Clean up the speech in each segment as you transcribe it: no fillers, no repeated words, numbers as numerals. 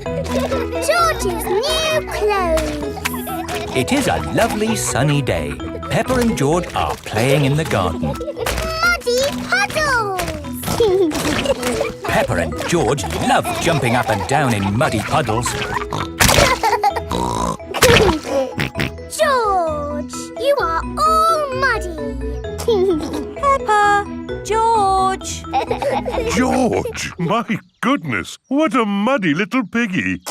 George's new clothes. It is a lovely sunny day. Peppa and George are playing in the garden. Muddy puddles. Peppa and George love jumping up and down in muddy puddles. George, you are all muddy. Peppa, George. George, my goodness, what a muddy little piggy.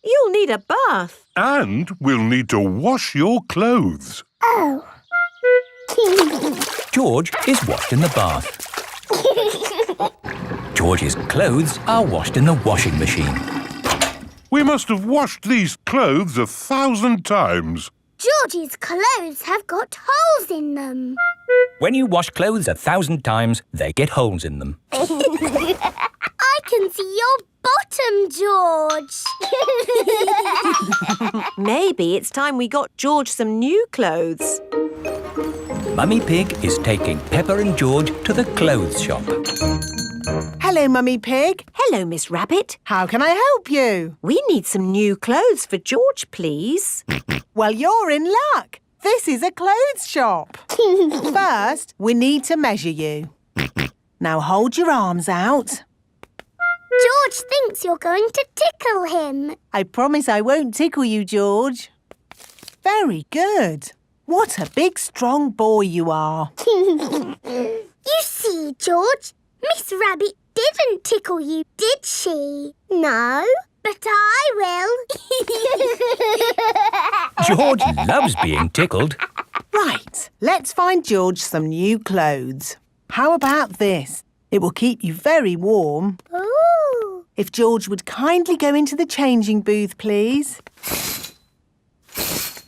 You'll need a bath. And we'll need to wash your clothes. Oh. George is washed in the bath. George's clothes are washed in the washing machine. We must have washed these clothes 1,000 times. George's clothes have got holes in them. When you wash clothes 1,000 times, they get holes in them. I can see your bottom, George. Maybe it's time we got George some new clothes. Mummy Pig is taking Peppa and George to the clothes shop. Hello, Mummy Pig. Hello, Miss Rabbit. How can I help you? We need some new clothes for George, please. Well, you're in luck. This is a clothes shop. First, we need to measure you. Now hold your arms out. George thinks you're going to tickle him. I promise I won't tickle you, George. Very good. What a big, strong boy you are. You see, George, Miss Rabbit didn't tickle you, did she? No, but I will. George loves being tickled. Right, let's find George some new clothes. How about this? It will keep you very warm. Ooh. If George would kindly go into the changing booth, please.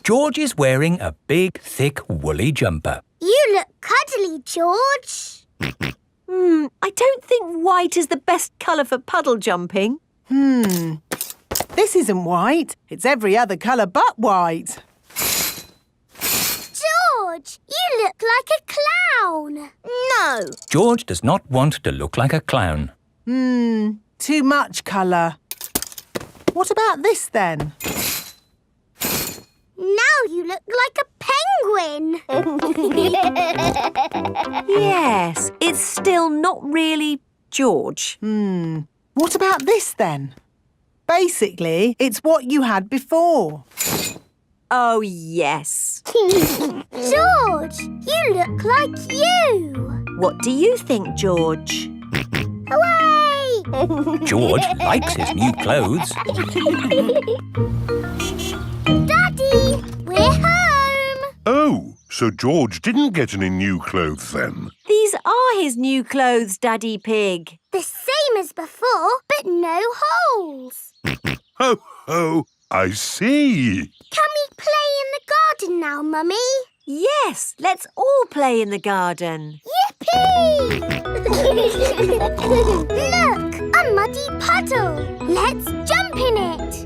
George is wearing a big, thick, woolly jumper. You look cuddly, George. I don't think white is the best colour for puddle jumping. This isn't white. It's every other colour but white. George, you look like a clown. No. George does not want to look like a clown. Too much colour. What about this then? Now you look like a penguin. Yes, it's still not really George. What about this then? Basically, it's what you had before. Oh, yes. George, you look like you. What do you think, George? Hooray! George likes his new clothes. Daddy, we're home. Oh, so George didn't get any new clothes then? These are his new clothes, Daddy Pig. The same as before, but no holes. Ho, ho, I see. Can we play in the garden now, Mummy? Yes, let's all play in the garden. Yippee! Look, a muddy puddle. Let's jump in it.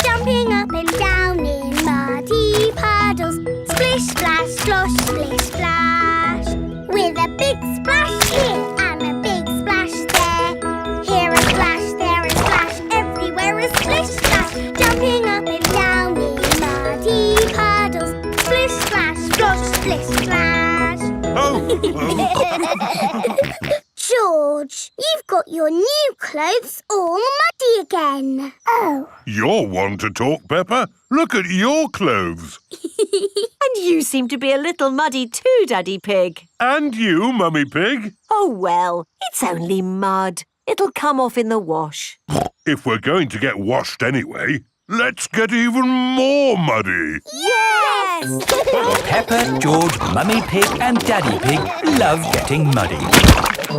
Jumping up and down in muddy puddles. Splish, splash, slosh, splish, splash. With a big splash here and a big splash there. Here a splash, there a splash, everywhere a splish, splash. Jumping up and down in muddy puddles. Splish, splash, slosh, splish, splash. Oh, George, you've got your new clothes all muddy again. Oh. You're one to talk, Peppa. Look at your clothes. And you seem to be a little muddy too, Daddy Pig. And you, Mummy Pig. Oh, well, it's only mud. It'll come off in the wash. If we're going to get washed anyway, let's get even more muddy. Yes! Peppa, George, Mummy Pig and Daddy Pig love getting muddy.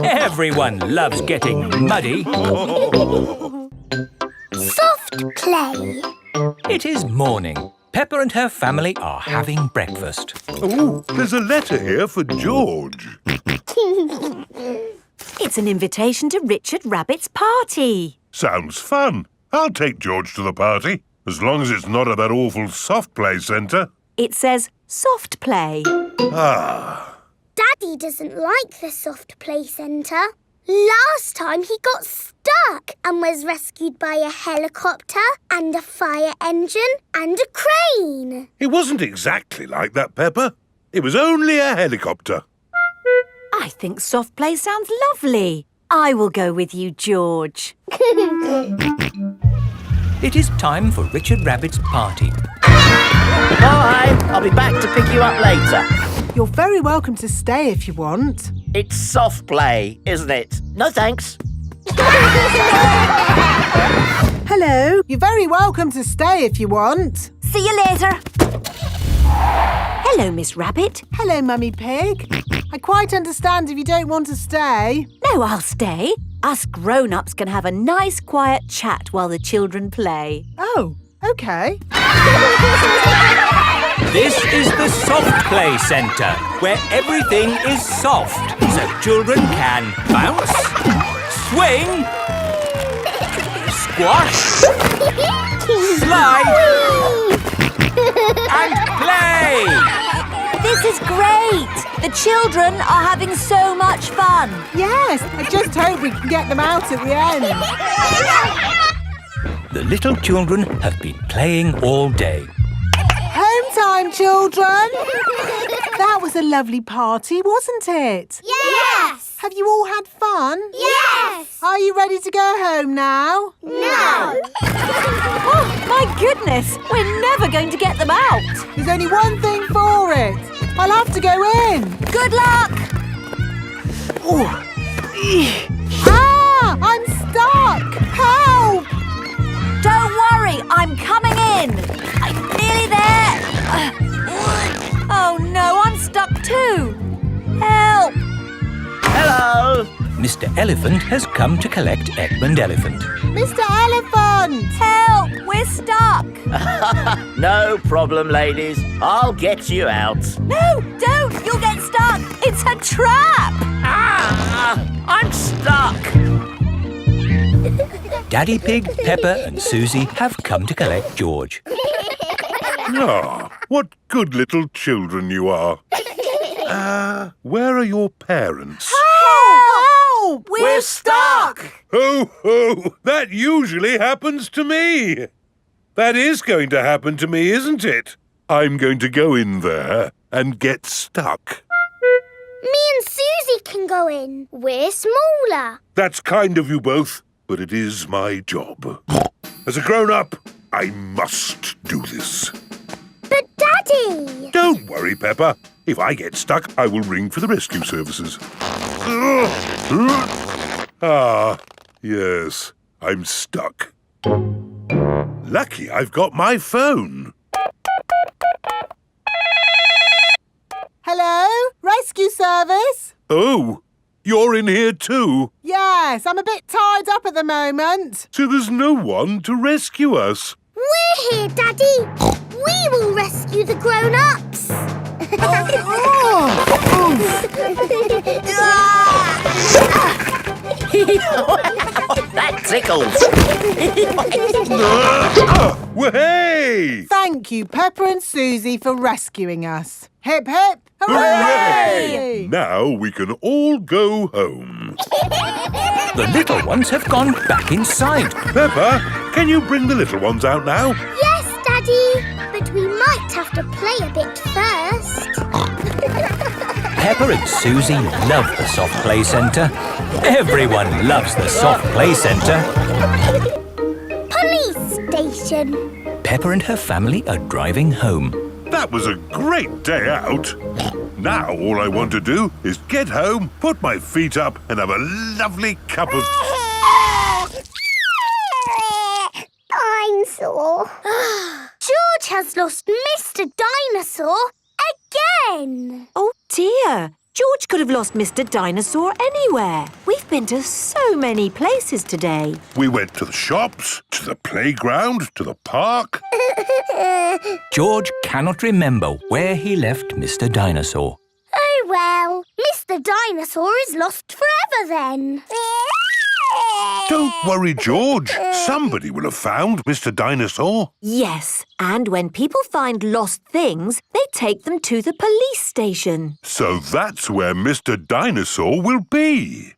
Everyone loves getting muddy. Soft play. It is morning. Peppa and her family are having breakfast. Oh, there's a letter here for George. It's an invitation to Richard Rabbit's party. Sounds fun. I'll take George to the party, as long as it's not at that awful soft play centre. It says soft play. Ah. Daddy doesn't like the soft play centre. Last time he got stuck and was rescued by a helicopter and a fire engine and a crane. It wasn't exactly like that, Peppa. It was only a helicopter. I think soft play sounds lovely. I will go with you, George. It is time for Richard Rabbit's party. Bye! I'll be back to pick you up later. You're very welcome to stay if you want. It's soft play, isn't it? No thanks. Hello. You're very welcome to stay if you want. See you later. Hello, Miss Rabbit. Hello, Mummy Pig. I quite understand if you don't want to stay. No, I'll stay. Us grown-ups can have a nice quiet chat while the children play. Oh, OK. This is the Soft Play Centre, where everything is soft, so children can bounce, swing, squash, slide, and play. This is great. The children are having so much fun. Yes, I just hope we can get them out at the end. The little children have been playing all day. Home time, children. That was a lovely party, wasn't it? Yes! Have you all had fun? Yes! Are you ready to go home now? No! Oh, my goodness. We're never going to get them out. There's only one thing for it. I'll have to go in. Good luck. Ah! I'm stuck! Help! Don't worry, I'm coming in. I'm nearly there. Oh no, I'm stuck too. Help! Hello! Mr. Elephant has come to collect Edmund Elephant. Mr. Elephant! Help! We're stuck. No problem, ladies. I'll get you out. No, don't. You'll get stuck. It's a trap. Ah! I'm stuck. Daddy Pig, Peppa and Susie have come to collect George. Ah, what good little children you are. Where are your parents? Help! We're stuck. Ho, ho! That usually happens to me. That is going to happen to me, isn't it? I'm going to go in there and get stuck. Me and Susie can go in. We're smaller. That's kind of you both, but it is my job. As a grown-up, I must do this. But Daddy! Don't worry, Peppa. If I get stuck, I will ring for the rescue services. Ah, yes, I'm stuck. Lucky I've got my phone. Hello? Rescue service? Oh, you're in here too? Yes, I'm a bit tied up at the moment. So there's no one to rescue us. We're here, Daddy. We will rescue the grown-ups. That tickles. Well, hey! Thank you, Peppa and Susie, for rescuing us. Hip, hip, Hooray! Now we can all go home. The little ones have gone back inside. Peppa, can you bring the little ones out now? Yes, Daddy. But we might have to play a bit first. Peppa and Susie love the Soft Play Centre. Everyone loves the Soft Play Centre. Police station. Peppa and her family are driving home. That was a great day out. Now all I want to do is get home, put my feet up and have a lovely cup of... I'm sore. George has lost Mr. Dinosaur again. Oh dear. George could have lost Mr. Dinosaur anywhere. We've been to so many places today. We went to the shops, to the playground, to the park. George cannot remember where he left Mr. Dinosaur. Oh well, Mr. Dinosaur is lost forever then. Don't worry, George. Somebody will have found Mr. Dinosaur. Yes, and when people find lost things, they take them to the police station. So that's where Mr. Dinosaur will be.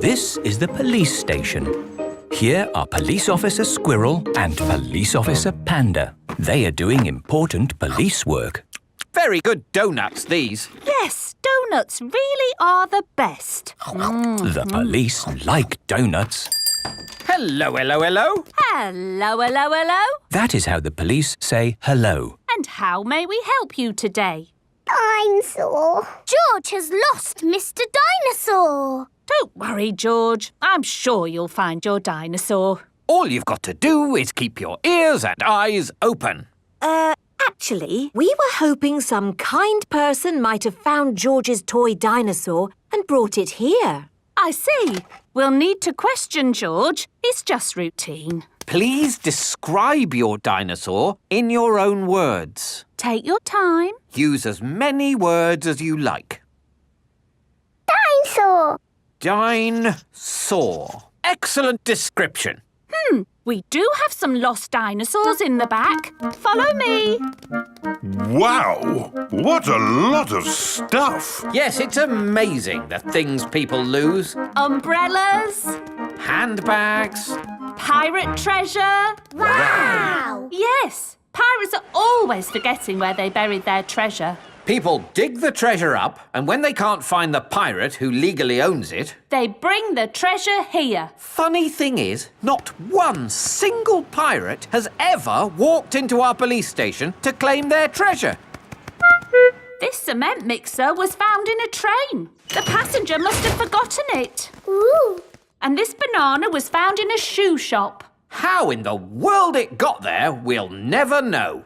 This is the police station. Here are Police Officer Squirrel and Police Officer Panda. They are doing important police work. Very good donuts, these. Yes, donuts really are the best. The police like donuts. Hello, hello, hello. Hello, hello, hello. That is how the police say hello. And how may we help you today? Dinosaur. George has lost Mr. Dinosaur. Don't worry, George. I'm sure you'll find your dinosaur. All you've got to do is keep your ears and eyes open. Actually, we were hoping some kind person might have found George's toy dinosaur and brought it here. I see. We'll need to question George. It's just routine. Please describe your dinosaur in your own words. Take your time. Use as many words as you like. Dinosaur. Dinosaur. Excellent description. We do have some lost dinosaurs in the back. Follow me. Wow! What a lot of stuff! Yes, it's amazing the things people lose. Umbrellas. Handbags. Pirate treasure. Wow! Yes, pirates are always forgetting where they buried their treasure. People dig the treasure up, and when they can't find the pirate who legally owns it, They bring the treasure here. funny thing is, not one single pirate has ever walked into our police station to claim their treasure. This cement mixer was found in a train. The passenger must have forgotten it. Ooh. And this banana was found in a shoe shop. How in the world it got there, we'll never know.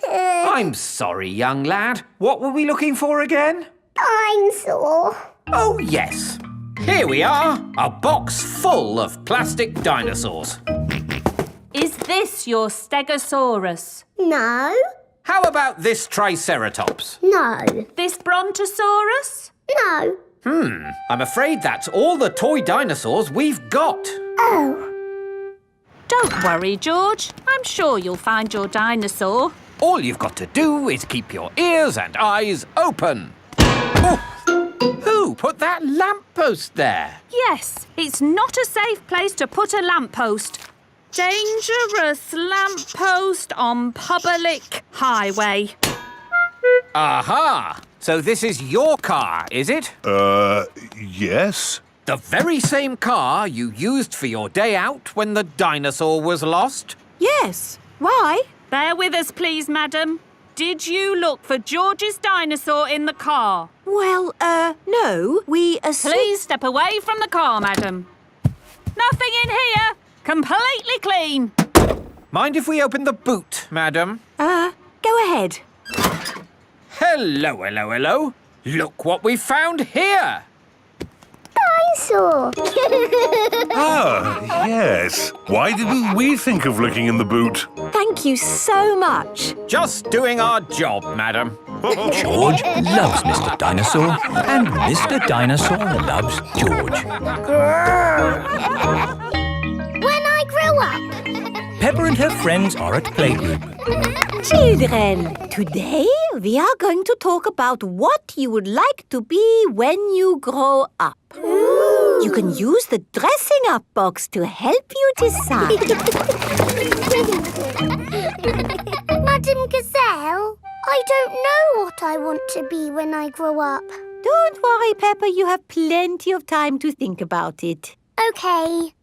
I'm sorry, young lad. What were we looking for again? Dinosaur. Oh, yes. Here we are, a box full of plastic dinosaurs. Is this your Stegosaurus? No. How about this Triceratops? No. This Brontosaurus? No. I'm afraid that's all the toy dinosaurs we've got. Oh. Don't worry, George. I'm sure you'll find your dinosaur. All you've got to do is keep your ears and eyes open. Oh, who put that lamppost there? Yes, it's not a safe place to put a lamppost. Dangerous lamppost on public highway. Aha! So this is your car, is it? Yes? The very same car you used for your day out when the dinosaur was lost? Yes. Why? Bear with us, please, madam. Did you look for George's dinosaur in the car? Well, no. We assumed... Please step away from the car, madam. Nothing in here. Completely clean. Mind if we open the boot, madam? Go ahead. Hello, hello, hello. Look what we found here. Dinosaur. Ah, yes. Why didn't we think of looking in the boot? Thank you so much. Just doing our job, madam. George loves Mr. Dinosaur, and Mr. Dinosaur loves George. When I grow up. Peppa and her friends are at playgroup. Children, today we are going to talk about what you would like to be when you grow up. Ooh. You can use the dressing up box to help you decide. Madam Gazelle, I don't know what I want to be when I grow up. Don't worry, Peppa, you have plenty of time to think about it. Okay.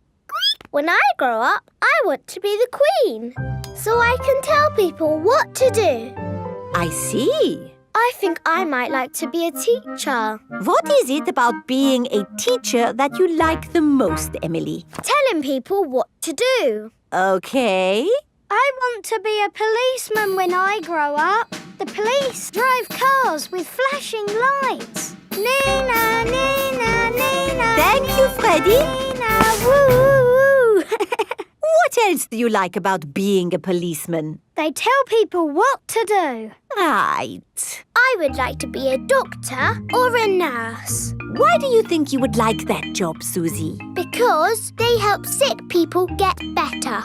When I grow up, I want to be the queen, so I can tell people what to do. I see. I think I might like to be a teacher. What is it about being a teacher that you like the most, Emily? Telling people what to do. Okay. I want to be a policeman when I grow up. The police drive cars with flashing lights. Nina, Nina, Nina. Thank you, Freddie. Nina, woo. What else do you like about being a policeman? They tell people what to do. Right. I would like to be a doctor or a nurse. Why do you think you would like that job, Susie? Because they help sick people get better.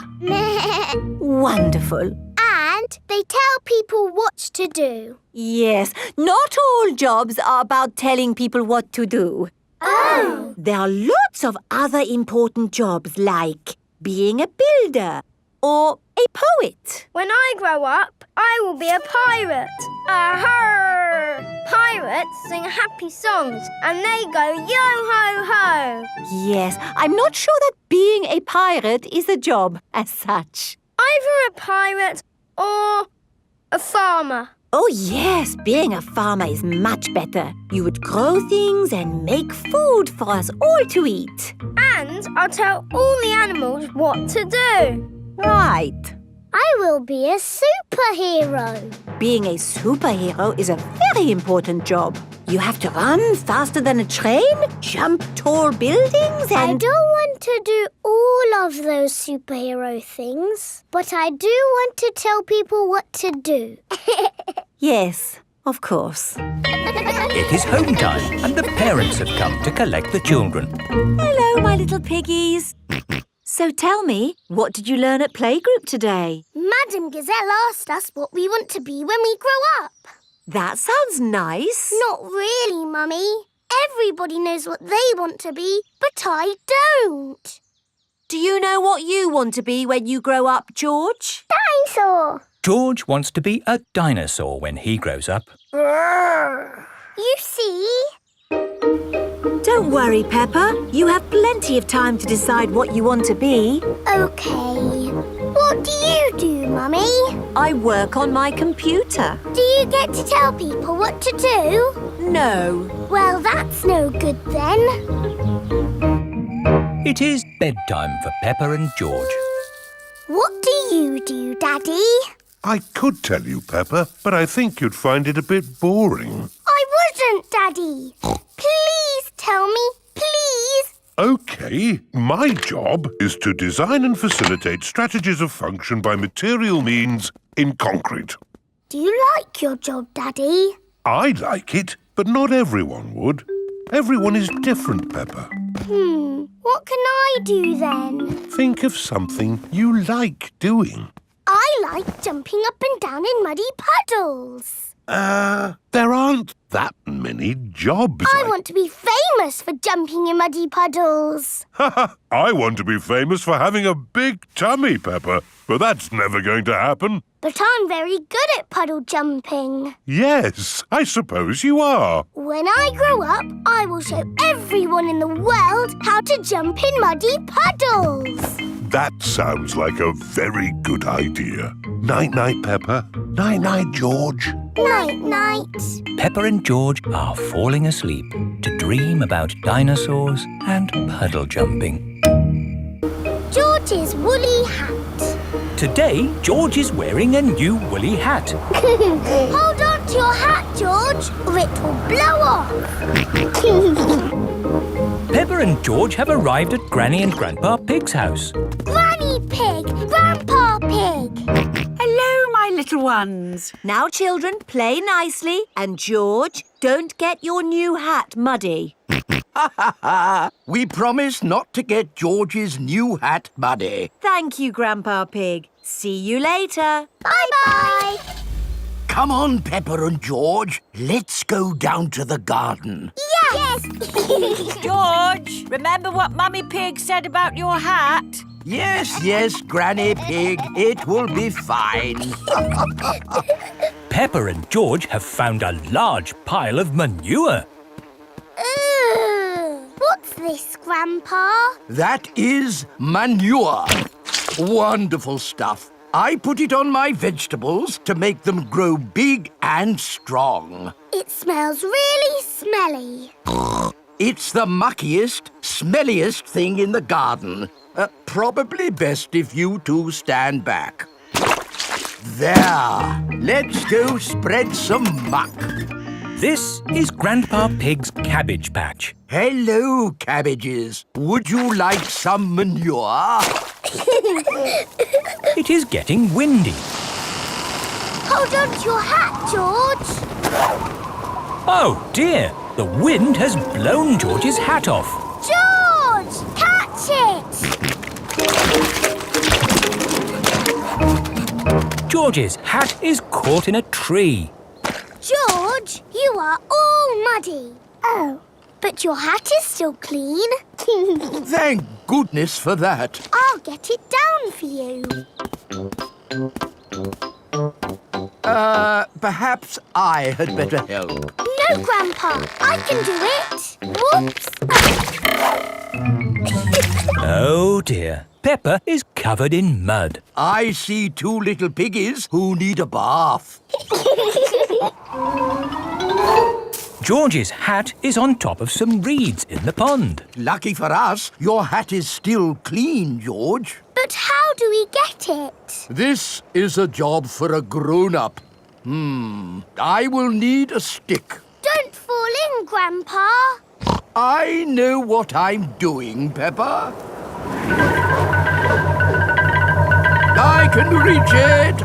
Wonderful. And they tell people what to do. Yes, not all jobs are about telling people what to do. Oh! There are lots of other important jobs like being a builder or a poet. When I grow up, I will be a pirate. Aha! Pirates sing happy songs and they go yo-ho-ho. Yes, I'm not sure that being a pirate is a job as such. Either a pirate or a farmer. Oh yes, being a farmer is much better. You would grow things and make food for us all to eat. And I'll tell all the animals what to do. Right. I will be a superhero. Being a superhero is a very important job. You have to run faster than a train, jump tall buildings I and... don't want to do all of those superhero things, but I do want to tell people what to do. Yes, of course. It is home time and the parents have come to collect the children. Hello, my little piggies. So tell me, what did you learn at playgroup today? Madam Gazelle asked us what we want to be when we grow up. That sounds nice. Not really, Mummy. Everybody knows what they want to be, but I don't. Do you know what you want to be when you grow up, George? Dinosaur. George wants to be a dinosaur when he grows up. You see? Don't worry, Peppa. You have plenty of time to decide what you want to be. OK. What do you do, Mummy? I work on my computer. Do you get to tell people what to do? No. Well, that's no good then. It is bedtime for Peppa and George. What do you do, Daddy? I could tell you, Peppa, but I think you'd find it a bit boring. I wouldn't, Daddy. Please tell me, please. OK, my job is to design and facilitate strategies of function by material means in concrete. Do you like your job, Daddy? I like it, but not everyone would. Everyone is different, Peppa. What can I do then? Think of something you like doing. I like jumping up and down in muddy puddles. There aren't that many jobs. I want to be famous for jumping in muddy puddles. I want to be famous for having a big tummy, Peppa, but that's never going to happen. But I'm very good at puddle jumping. Yes, I suppose you are. When I grow up, I will show everyone in the world how to jump in muddy puddles. That sounds like a very good idea. Night-night, Peppa. Night-night, George. Night-night. Peppa and George are falling asleep to dream about dinosaurs and puddle jumping. George's woolly hat. Today, George is wearing a new woolly hat. Hold on to your hat, George, or it will blow off. Peppa and George have arrived at Granny and Grandpa Pig's house. Granny Pig, Grandpa Pig. Hello, my little ones. Now, children, play nicely. And George, don't get your new hat muddy. We promise not to get George's new hat muddy. Thank you, Grandpa Pig. See you later. Bye-bye. Come on, Peppa and George. Let's go down to the garden. Yes. George, remember what Mummy Pig said about your hat? Yes, Granny Pig. It will be fine. Peppa and George have found a large pile of manure. What's this, Grandpa? That is manure. Wonderful stuff. I put it on my vegetables to make them grow big and strong. It smells really smelly. It's the muckiest, smelliest thing in the garden. Probably best if you two stand back. There. Let's go spread some muck. This is Grandpa Pig's cabbage patch. Hello, cabbages. Would you like some manure? It is getting windy. Hold on to your hat, George. Oh dear, the wind has blown George's hat off. George, catch it. George's hat is caught in a tree. George, you are all muddy. Oh. But your hat is still clean. Thank goodness for that. I'll get it down for you. Perhaps I had better help. No, Grandpa. I can do it. Whoops. Oh dear. Peppa is covered in mud. I see two little piggies who need a bath. George's hat is on top of some reeds in the pond. Lucky for us, your hat is still clean, George. But how do we get it? This is a job for a grown-up. I will need a stick. Don't fall in, Grandpa. I know what I'm doing, Peppa. I can reach it.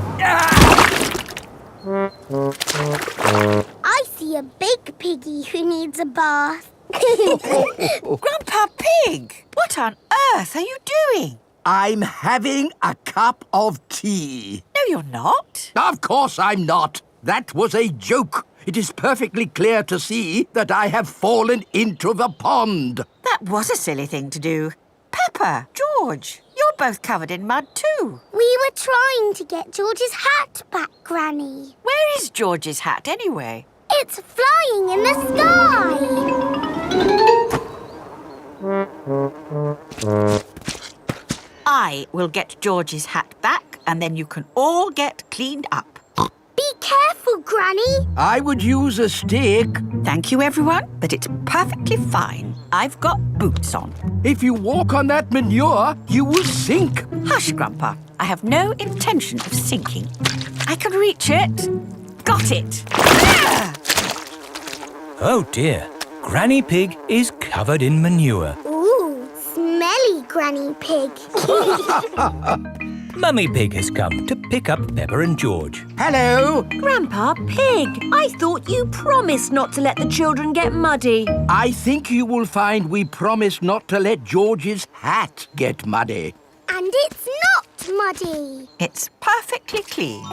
I see a big piggy who needs a bath. Grandpa Pig, what on earth are you doing? I'm having a cup of tea. No, you're not. Of course I'm not. That was a joke. It is perfectly clear to see that I have fallen into the pond. That was a silly thing to do. Peppa, George, you're both covered in mud too. We were trying to get George's hat back, Granny. Where is George's hat anyway? It's flying in the sky. I will get George's hat back and then you can all get cleaned up. Be careful, Granny. I would use a stick. Thank you, everyone, but it's perfectly fine. I've got boots on. If you walk on that manure, you will sink. Hush, Grandpa. I have no intention of sinking. I can reach it. Got it. Ah! Oh dear. Granny Pig is covered in manure. Ooh, smelly Granny Pig. Mummy Pig has come to pick up Peppa and George. Hello. Grandpa Pig, I thought you promised not to let the children get muddy. I think you will find we promised not to let George's hat get muddy. And it's not muddy. It's perfectly clean.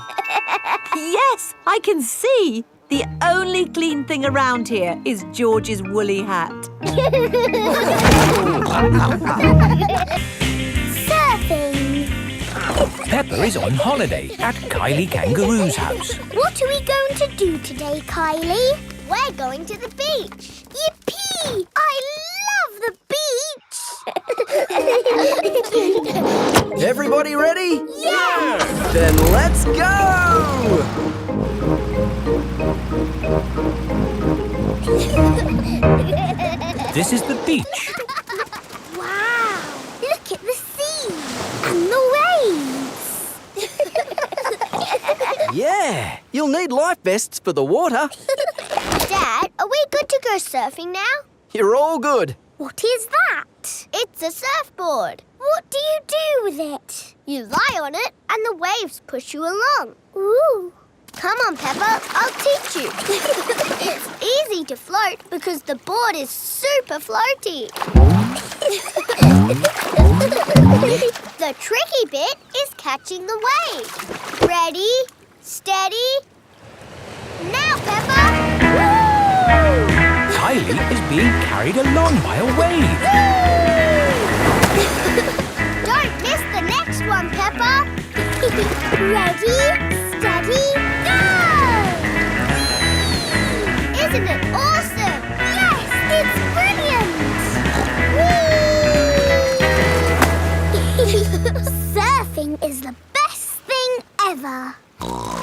Yes, I can see. The only clean thing around here is George's woolly hat. Surfing. Peppa is on holiday at Kylie Kangaroo's house. What are we going to do today, Kylie? We're going to the beach. Yippee! I love the beach. Everybody ready? Yeah! Then let's go! This is the beach. Wow! Look at the sea and the waves. Yeah, you'll need life vests for the water. Dad, are we good to go surfing now? You're all good. What is that? It's a surfboard. What do you do with it? You lie on it and the waves push you along. Ooh. Come on, Peppa. I'll teach you. It's easy to float because the board is super floaty. The tricky bit is catching the wave. Ready, steady. Now, Peppa. Woo! Kylie is being carried along by a wave. Don't miss the next one, Peppa. Ready, steady, go! Isn't it awesome? Yes, it's brilliant! Surfing is the best thing ever.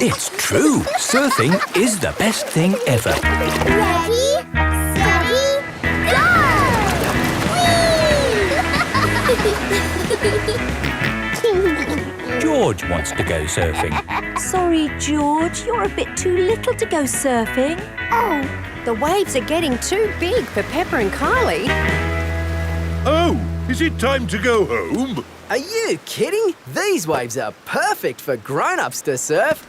It's true. Surfing is the best thing ever. Ready, steady, go! George wants to go surfing. Sorry, George, you're a bit too little to go surfing. Oh, the waves are getting too big for Peppa and Kylie. Oh, is it time to go home? Are you kidding? These waves are perfect for grown-ups to surf.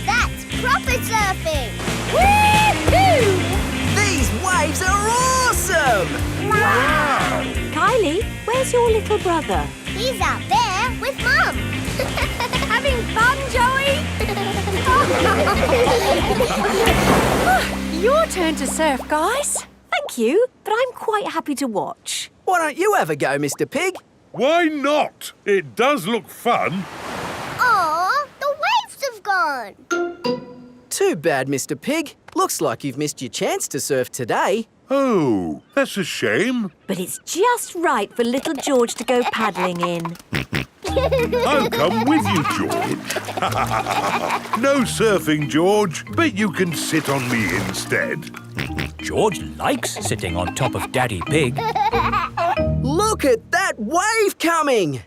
That's proper surfing! These waves are awesome! Wow! Kylie, where's your little brother? He's out there with Mum. fun, Joey! Your turn to surf, guys. Thank you, but I'm quite happy to watch. Why don't you have a go, Mr. Pig? Why not? It does look fun. Aw, the waves have gone. Too bad, Mr. Pig. Looks like you've missed your chance to surf today. Oh, that's a shame. But it's just right for little George to go paddling in. I'll come with you, George. No surfing, George, but you can sit on me instead. George likes sitting on top of Daddy Pig. Look at that wave coming!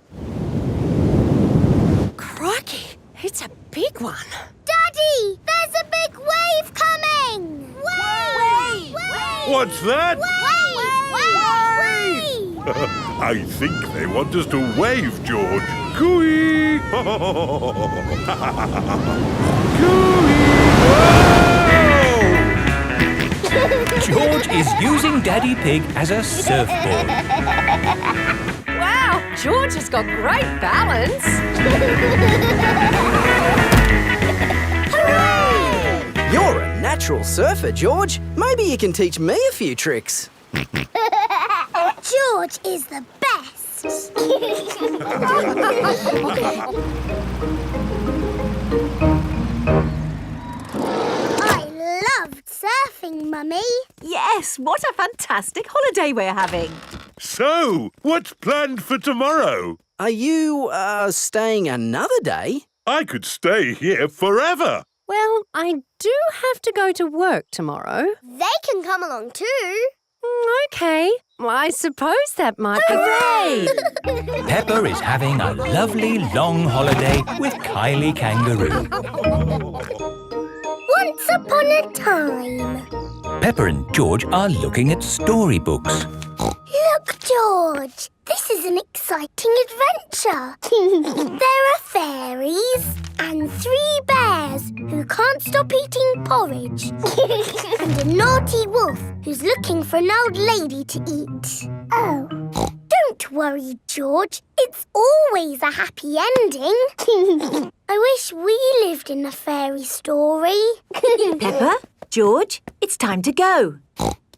Crikey, it's a big one. Daddy, there's a big wave coming! Wave! What's that? Wave! I think they want us to wave, George. Cooey! Cooey! George is using Daddy Pig as a surfboard. Wow, George has got great balance. Hooray! You're a natural surfer, George. Maybe you can teach me a few tricks. George is the best. I loved surfing, Mummy. Yes, what a fantastic holiday we're having. So, what's planned for tomorrow? Are you, staying another day? I could stay here forever. Well, I do have to go to work tomorrow. They can come along too. OK. Well, I suppose that might be... Hooray! Peppa is having a lovely long holiday with Kylie Kangaroo. Once upon a time. Peppa and George are looking at storybooks. Look, George. This is an exciting adventure. There are fairies and 3 bears who can't stop eating porridge. And a naughty wolf who's looking for an old lady to eat. Oh. Don't worry, George. It's always a happy ending. I wish we lived in a fairy story. Peppa, George, it's time to go.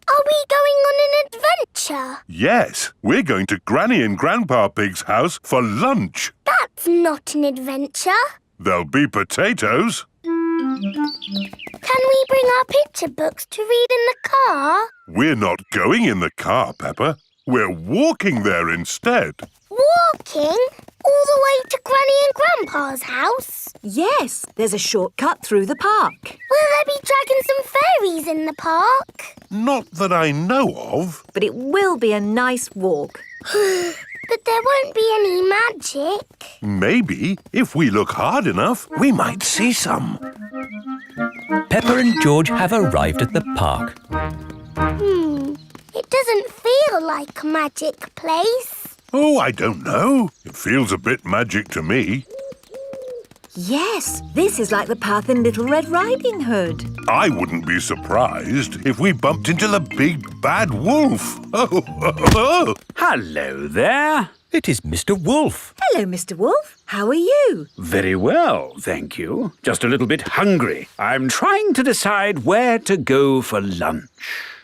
Are we going on an adventure? Yes, we're going to Granny and Grandpa Pig's house for lunch. That's not an adventure. There'll be potatoes. Can we bring our picture books to read in the car? We're not going in the car, Peppa. We're walking there instead. Walking? All the way to Granny and Grandpa's house? Yes, there's a shortcut through the park. Will there be dragons and fairies in the park? Not that I know of. But it will be a nice walk. But there won't be any magic. Maybe, if we look hard enough, we might see some. Peppa and George have arrived at the park. It doesn't feel like a magic place. Oh, I don't know. It feels a bit magic to me. Yes, this is like the path in Little Red Riding Hood. I wouldn't be surprised if we bumped into the big bad wolf. Oh. Hello there. It is Mr. Wolf. Hello, Mr. Wolf. How are you? Very well, thank you. Just a little bit hungry. I'm trying to decide where to go for lunch.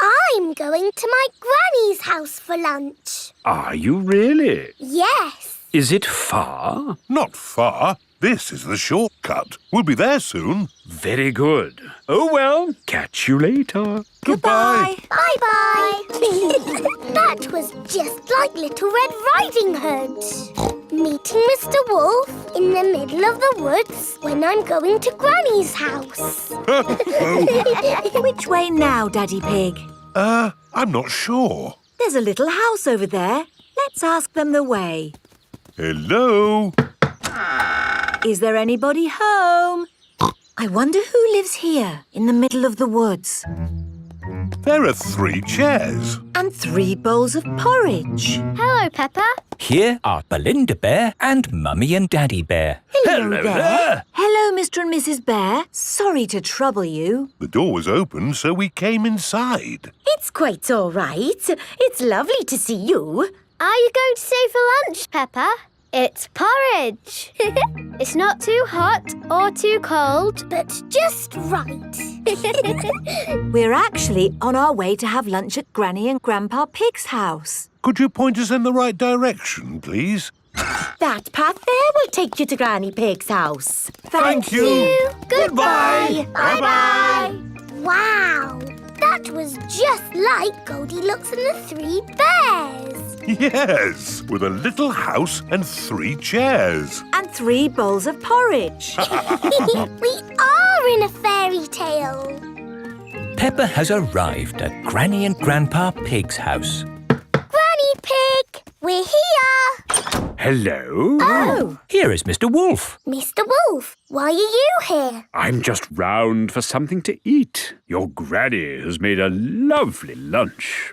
I'm going to my granny's house for lunch. Are you really? Yes. Is it far? Not far. This is the shortcut. We'll be there soon. Very good. Oh, well, catch you later. Goodbye. Bye-bye. That was just like Little Red Riding Hood. Meeting Mr. Wolf in the middle of the woods when I'm going to Granny's house. Which way now, Daddy Pig? I'm not sure. There's a little house over there. Let's ask them the way. Hello? Is there anybody home? I wonder who lives here in the middle of the woods. There are 3 chairs. And 3 bowls of porridge. Hello, Peppa. Here are Belinda Bear and Mummy and Daddy Bear. Hello there. Hello, Mr. and Mrs. Bear. Sorry to trouble you. The door was open, so we came inside. It's quite all right. It's lovely to see you. Are you going to stay for lunch, Peppa? It's porridge. It's not too hot or too cold, but just right. We're actually on our way to have lunch at Granny and Grandpa Pig's house. Could you point us in the right direction, please? That path there will take you to Granny Pig's house. Thank you. Goodbye. Bye-bye. Wow, that was just like Goldilocks and the Three Bears. Yes, with a little house and 3 chairs. And 3 bowls of porridge. We are in a fairy tale. Peppa has arrived at Granny and Grandpa Pig's house. Granny Pig, we're here. Hello? Oh, Here is Mr. Wolf. Mr. Wolf, why are you here? I'm just round for something to eat. Your granny has made a lovely lunch.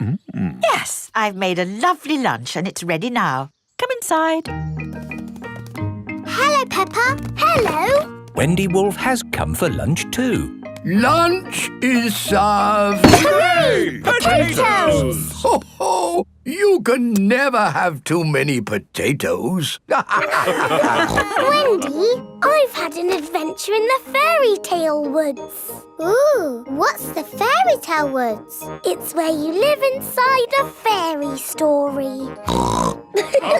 Yes, I've made a lovely lunch and it's ready now. Come inside. Hello, Peppa. Hello. Wendy Wolf has come for lunch too. Lunch is served. Hooray! Potatoes! Ho, ho! You can never have too many potatoes. Wendy, I've had an adventure in the fairy tale woods. Ooh, what's the fairy tale woods? It's where you live inside a fairy story.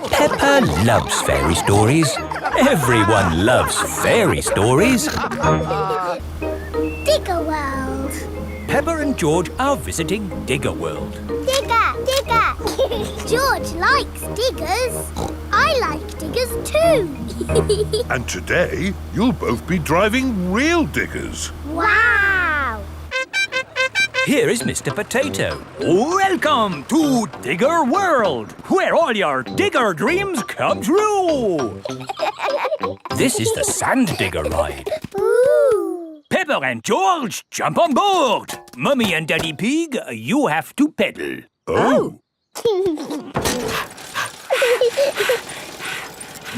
Peppa loves fairy stories. Everyone loves fairy stories. Digger World. Peppa and George are visiting Digger World. Digger, digger. George likes diggers. I like diggers too. And today, you'll both be driving real diggers. Wow. Here is Mr. Potato. Welcome to Digger World, where all your digger dreams come true. This is the Sand Digger ride. Ooh. Peppa and George, jump on board. Mummy and Daddy Pig, you have to pedal. Oh.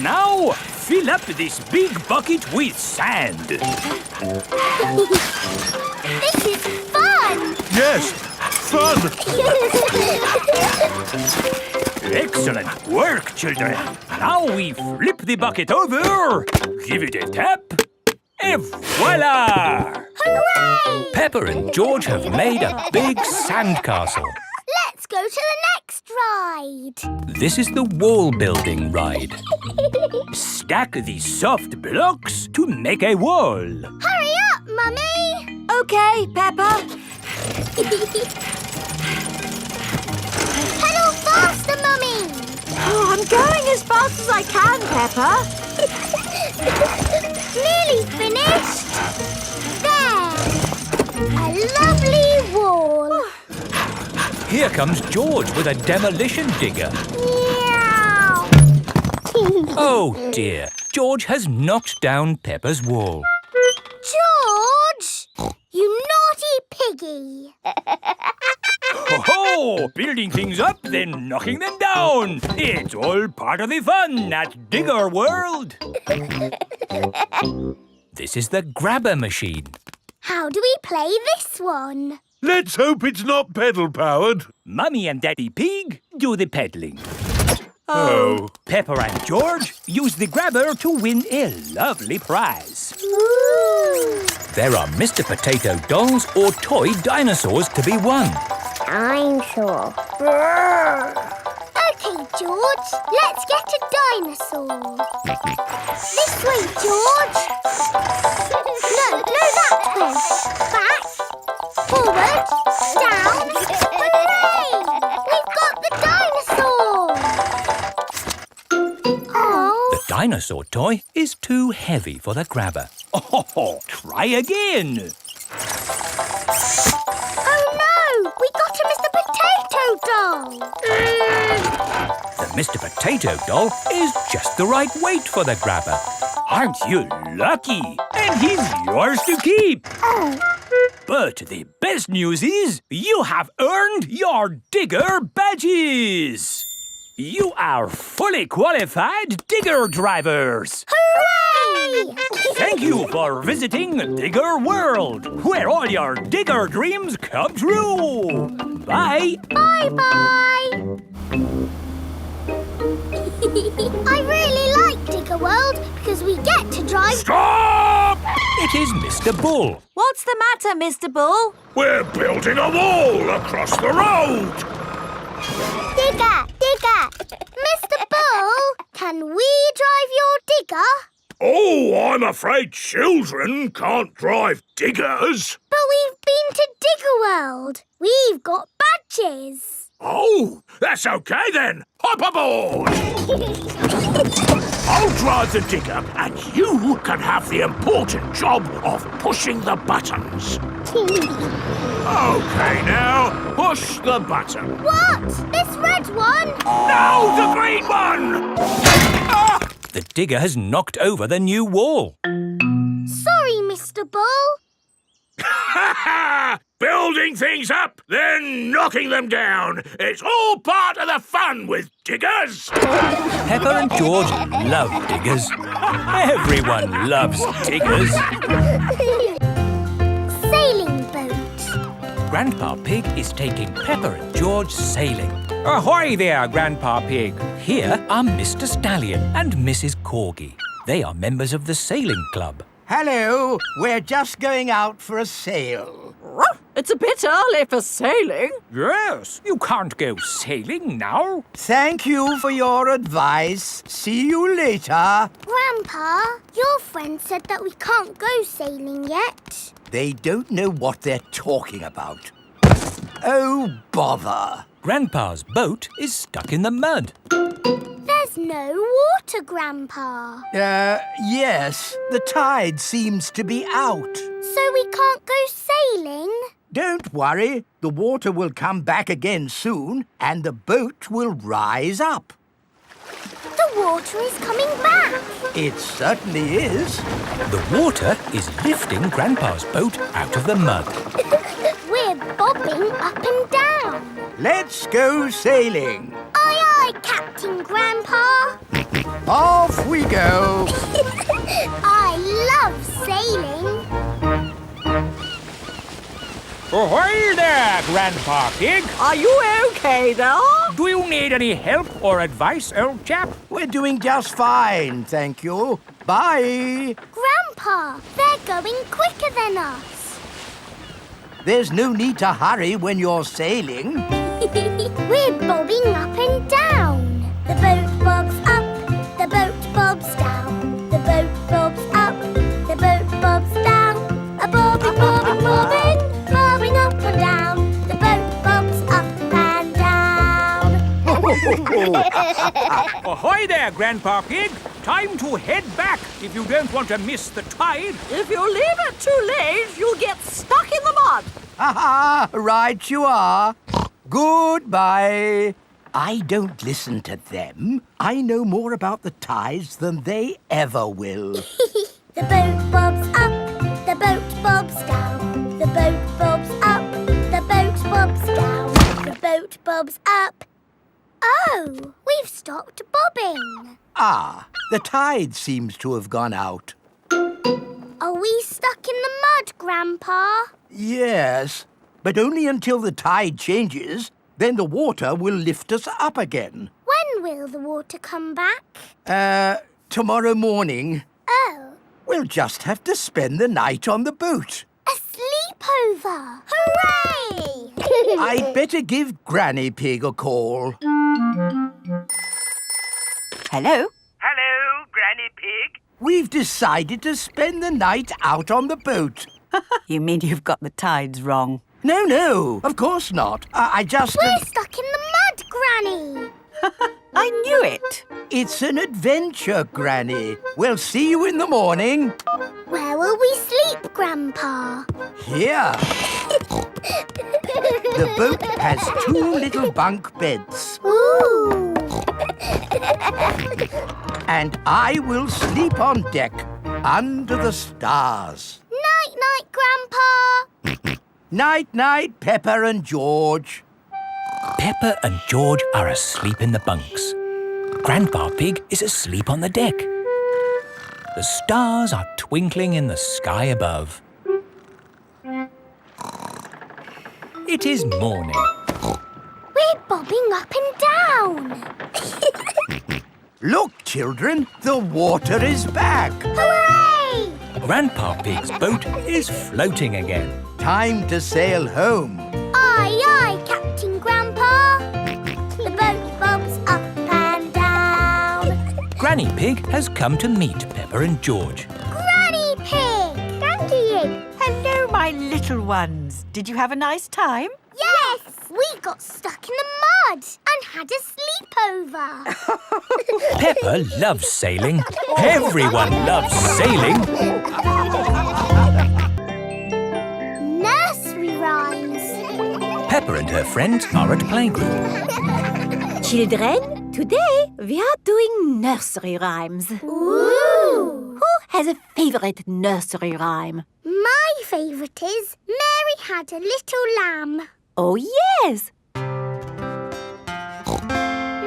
Now, fill up this big bucket with sand. This is fun. Yes, fun. Excellent work, children. Now we flip the bucket over, give it a tap, and voila! Hooray! Peppa and George have made a big sandcastle. Let's go to the next ride. This is the wall building ride. Stack the soft blocks to make a wall. Hurry up, Mummy. OK, Peppa. Pedal faster, Mummy. Oh, I'm going as fast as I can, Peppa. Nearly finished. There. A lovely wall. Here comes George with a demolition digger. Meow. Oh dear, George has knocked down Peppa's wall. George, you naughty piggy. Ho-ho! Building things up, then knocking them down. It's all part of the fun at Digger World. This is the grabber machine. How do we play this one? Let's hope it's not pedal-powered. Mummy and Daddy Pig do the peddling. Oh. Peppa and George use the grabber to win a lovely prize. Ooh. There are Mr. Potato dolls or toy dinosaurs to be won. Dinosaur. OK, George, let's get a dinosaur. This way, George. No, that way. Back, forward, down. Hooray! We've got the dinosaur. Oh. The dinosaur toy is too heavy for the grabber. Oh, try again. Oh no! We got a Mr. Potato doll! The Mr. Potato doll is just the right weight for the grabber. Aren't you lucky? And he's yours to keep. Oh. But the best news is you have earned your digger badges. You are fully qualified digger drivers. Hooray! Thank you for visiting Digger World, where all your digger dreams come true. Bye. Bye-bye. I really like Digger World because we get to drive... Stop! It is Mr. Bull. What's the matter, Mr. Bull? We're building a wall across the road. Digger! Mr. Bull, can we drive your digger? Oh, I'm afraid children can't drive diggers. But we've been to Digger World. We've got badges. Oh, that's okay then. Hop aboard. I'll drive the digger and you can have the important job of pushing the buttons. Okay, now, push the button. What? This red one? No, the green one! Ah! The digger has knocked over the new wall. Sorry, Mr. Bull. Building things up, then knocking them down. It's all part of the fun with diggers. Peppa and George love diggers. Everyone loves diggers. Sailing boat. Grandpa Pig is taking Peppa and George sailing. Ahoy there, Grandpa Pig. Here are Mr. Stallion and Mrs. Corgi. They are members of the sailing club. Hello, we're just going out for a sail. It's a bit early for sailing. Yes, you can't go sailing now. Thank you for your advice. See you later. Grandpa, your friend said that we can't go sailing yet. They don't know what they're talking about. Oh, bother. Grandpa's boat is stuck in the mud. There's no water, Grandpa. Yes. The tide seems to be out. So we can't go sailing? Don't worry. The water will come back again soon and the boat will rise up. The water is coming back. It certainly is. The water is lifting Grandpa's boat out of the mud. We're bobbing up and down. Let's go sailing. Aye, aye, Captain Grandpa. Off we go. I love sailing. Ahoy there, Grandpa Pig. Are you okay there? Do you need any help or advice, old chap? We're doing just fine, thank you. Bye. Grandpa, they're going quicker than us. There's no need to hurry when you're sailing. We're bobbing up and down. The boat bobs up, the boat bobs down. The boat bobs up, the boat bobs down. A bobbing, bobbing, bobbing, bobbing up and down. The boat bobs up and down. Ahoy there, Grandpa Pig. Time to head back if you don't want to miss the tide. If you leave it too late, you'll get stuck in the mud. Ha-ha, right you are. Goodbye. I don't listen to them. I know more about the tides than they ever will. The boat bobs up, the boat bobs down. The boat bobs up, the boat bobs down. The boat bobs up. Oh, we've stopped bobbing. Ah, the tide seems to have gone out. Are we stuck in the mud, Grandpa? Yes, but only until the tide changes. Then the water will lift us up again. When will the water come back? Tomorrow morning. Oh. We'll just have to spend the night on the boat. A sleepover! Hooray! I'd better give Granny Pig a call. Hello? Hello, Granny Pig. We've decided to spend the night out on the boat. You mean you've got the tides wrong? No, of course not. I just... We're stuck in the mud, Granny. I knew it. It's an adventure, Granny. We'll see you in the morning. Where will we sleep, Grandpa? Here. The boat has 2 little bunk beds. Ooh. And I will sleep on deck, under the stars. Night-night, Grandpa. Night-night, Peppa and George. Peppa and George are asleep in the bunks. Grandpa Pig is asleep on the deck. The stars are twinkling in the sky above. It is morning. We're bobbing up and down. Look, children, the water is back. Hooray! Grandpa Pig's boat is floating again. Time to sail home. Aye, aye, Captain Grandpa. The boat bobs up and down. Granny Pig has come to meet Peppa and George. Granny Pig! Thank you. Hello, my little ones. Did you have a nice time? Yes! We got stuck in the mud and had a sleepover. Peppa loves sailing. Everyone loves sailing. Nursery Rhymes. Peppa and her friends are at playgroup. Children, today we are doing nursery rhymes. Ooh! Who has a favourite nursery rhyme? My favourite is Mary Had a Little Lamb. Oh, yes!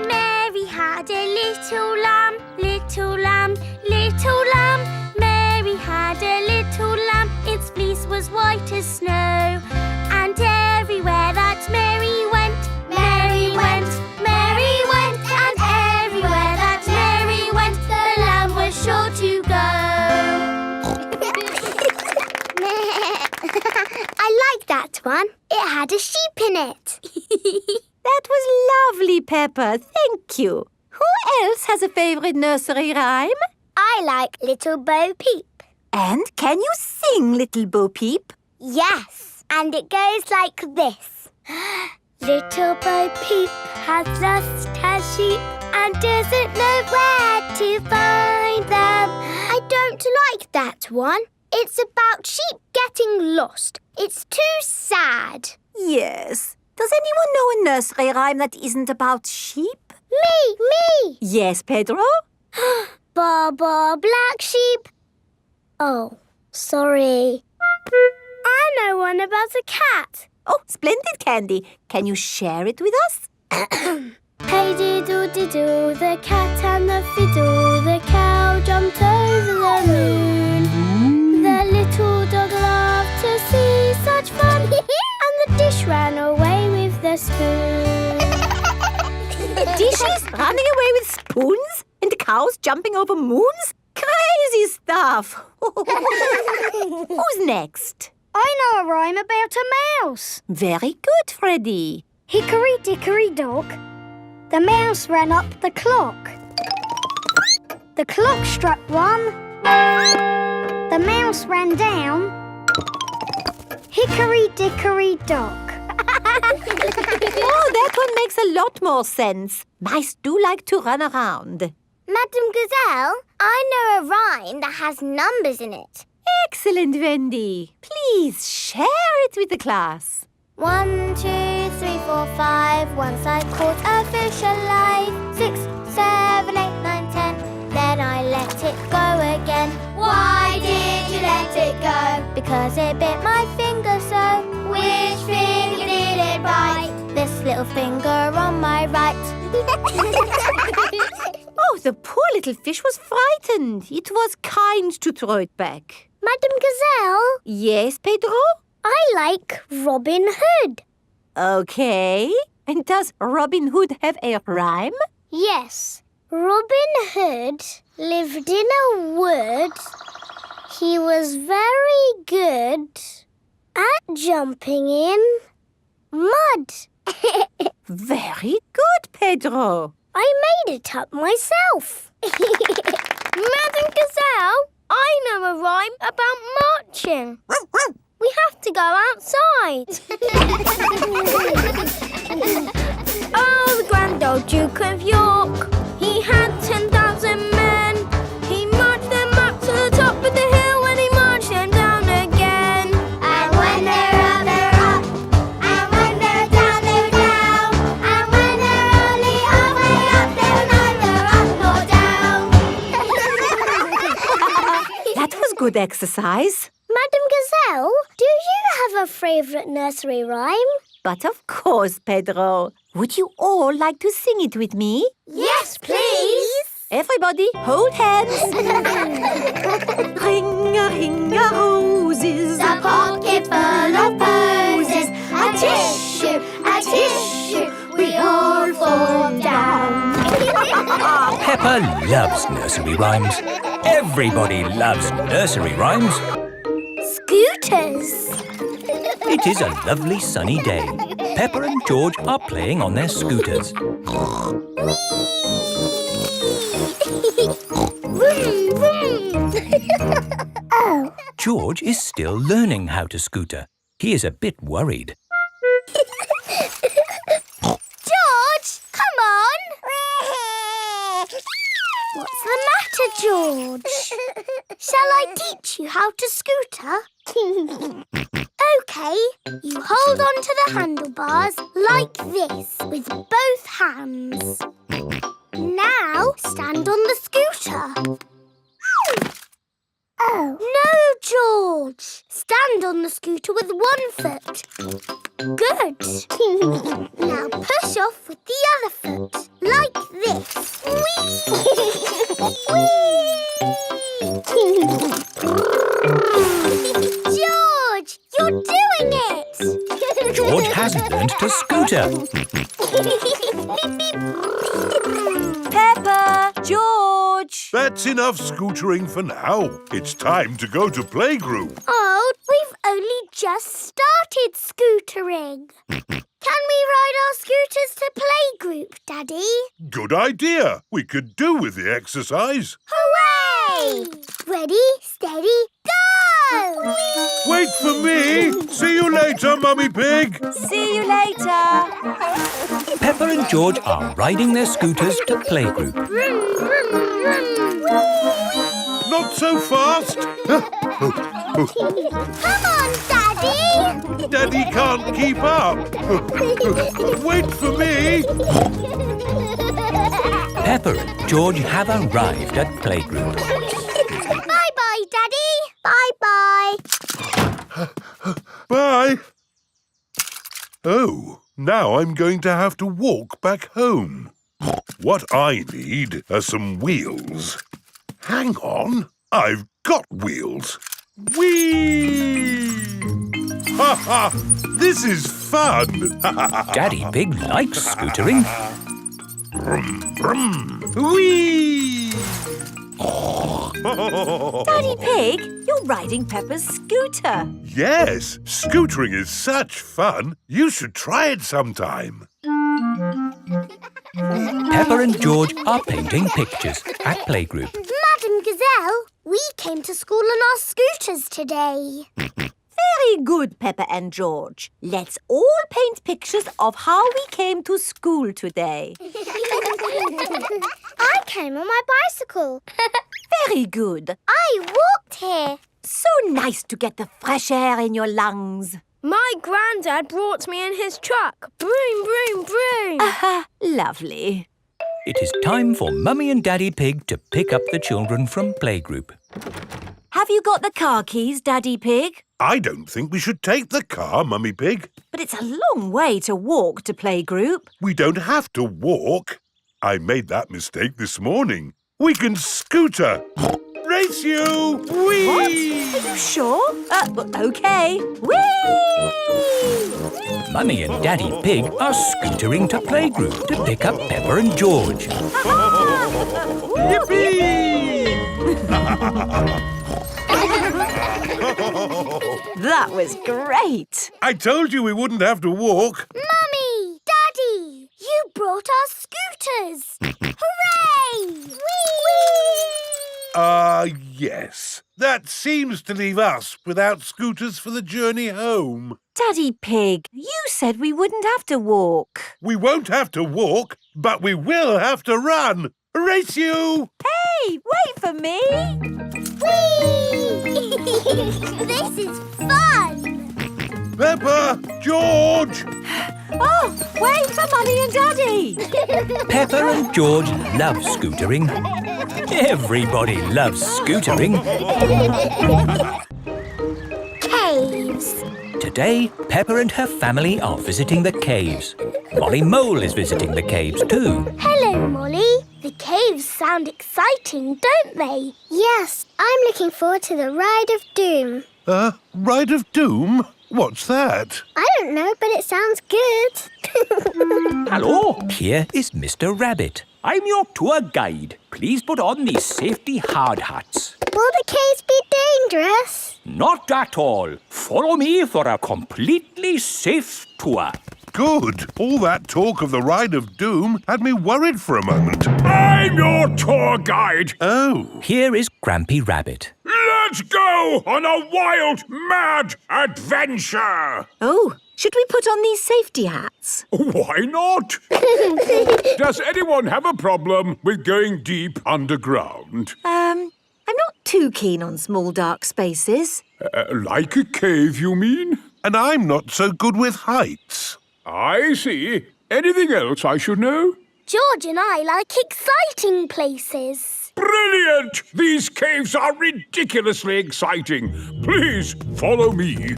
Mary had a little lamb, little lamb, little lamb. Mary had a little lamb, its fleece was white as snow. And everywhere that Mary went, Mary went, Mary went. And everywhere that Mary went, the lamb was sure to go. I like that one. It had a sheep in it. That was lovely, Peppa. Thank you. Who else has a favourite nursery rhyme? I like Little Bo Peep. And can you sing, Little Bo Peep? Yes, and it goes like this. Little Bo Peep has lost her sheep and doesn't know where to find them. I don't like that one. It's about sheep getting lost. It's too sad. Yes. Does anyone know a nursery rhyme that isn't about sheep? Me! Yes, Pedro? Ba ba black sheep. Oh, sorry. I know one about a cat. Oh, splendid, Candy. Can you share it with us? Hey diddle diddle, the cat and the fiddle. The cow jumped over the moon. The little dog loved to see such fun. And the dish ran away with the spoon. Dishes running away with spoons? And cows jumping over moons? Crazy stuff! Who's next? I know a rhyme about a mouse. Very good, Freddy. Hickory dickory dock, the mouse ran up the clock. The clock struck one, the mouse ran down. Hickory dickory dock. Oh, that one makes a lot more sense. Mice do like to run around. Madam Gazelle, I know a rhyme that has numbers in it. Excellent, Wendy. Please share it with the class. 1, 2, 3, 4, 5. Once I caught a fish alive. 6, 7, 8, 9, 10. Then I let it go again. Why did you let it go? Because it bit my finger so. Which finger did it bite? This little finger on my right. Oh, the poor little fish was frightened. It was kind to throw it back. Madam Gazelle, Yes, Pedro? I like Robin Hood. Okay. And does Robin Hood have a rhyme? Yes. Robin Hood lived in a wood. He was very good at jumping in mud. Very good, Pedro. I made it up myself. Madam Gazelle, I know a rhyme about marching. We have to go outside. Oh, the grand old Duke of York. He had 10,000 men. He marched them up to the top of the hill and he marched them down again. And when they're up, they're up. And when they're down, they're down. And when they're only halfway up, they're neither up nor down. That was good exercise. Madam Gazelle, do you have a favourite nursery rhyme? But of course, Pedro. Would you all like to sing it with me? Yes, please. Everybody, hold hands. Ring-a-ring-a-roses, A pocket full of posies. A tissue, we all Peppa loves nursery rhymes. Everybody loves nursery rhymes. Scooters. It is a lovely sunny day. Peppa and George are playing on their scooters. Vroom, vroom. Oh. George is still learning how to scooter. He is a bit worried. George, come on. What's the matter, George? Shall I teach you how to scooter? OK, you hold on to the handlebars like this with both hands. Now stand on the scooter. Oh. No, George. Stand on the scooter with one foot. Good. Now push off with the other foot, like this. Whee! George, you're doing it! George has learned to scooter. Peppa! George! That's enough scootering for now. It's time to go to playgroup. Oh, we've only just started scootering. Can we ride our scooters to playgroup, Daddy? Good idea. We could do with the exercise. Hooray! Ready, steady, go! Wait for me. See you later, Mummy Pig. See you later. Peppa and George are riding their scooters to playgroup. Vroom, vroom, vroom. Not so fast. Come on, Daddy! Daddy can't keep up. Wait for me. Peppa and George have arrived at playgroup. Bye-bye, Daddy. Bye-bye. Bye. Oh, now I'm going to have to walk back home. What I need are some wheels. Hang on, I've got wheels. Whee! Ha ha! This is fun! Daddy Pig likes scootering. Brum, brum. Whee! Daddy Pig, you're riding Peppa's scooter. Yes, scootering is such fun. You should try it sometime. Peppa and George are painting pictures at playgroup. Madam Gazelle, we came to school on our scooters today. Very good, Peppa and George. Let's all paint pictures of how we came to school today. I came on my bicycle. Very good. I walked here. So nice to get the fresh air in your lungs. My granddad brought me in his truck. Broom, broom, broom. Lovely. It is time for Mummy and Daddy Pig to pick up the children from playgroup. Have you got the car keys, Daddy Pig? I don't think we should take the car, Mummy Pig. But it's a long way to walk to playgroup. We don't have to walk. I made that mistake this morning. We can scooter. Race you! Whee! What? Are you sure? OK. Whee! Mummy and Daddy Pig are scootering to playgroup to pick up Peppa and George. Yippee! That was great. I told you we wouldn't have to walk. Mummy! Daddy! You brought our scooters! Hooray! Whee! Yes. That seems to leave us without scooters for the journey home. Daddy Pig, you said we wouldn't have to walk. We won't have to walk, but we will have to run. Race you! Hey, wait for me. Whee! This is fun! Peppa! George! Oh, wait for Mummy and Daddy. Peppa and George love scootering. Everybody loves scootering. Caves. Today, Peppa and her family are visiting the caves. Molly Mole is visiting the caves too. Hello, Molly. The caves sound exciting, don't they? Yes, I'm looking forward to the Ride of Doom. Ride of Doom? What's that? I don't know, but it sounds good. Hello. Here is Mr. Rabbit. I'm your tour guide. Please put on these safety hard hats. Will the caves be dangerous? Not at all. Follow me for a completely safe tour. Good. All that talk of the Ride of Doom had me worried for a moment. I'm your tour guide. Oh. Here is Grampy Rabbit. Let's go on a wild, mad adventure. Oh, should we put on these safety hats? Why not? Does anyone have a problem with going deep underground? I'm not too keen on small dark spaces. Like a cave, you mean? And I'm not so good with heights. I see. Anything else I should know? George and I like exciting places. Brilliant! These caves are ridiculously exciting. Please follow me.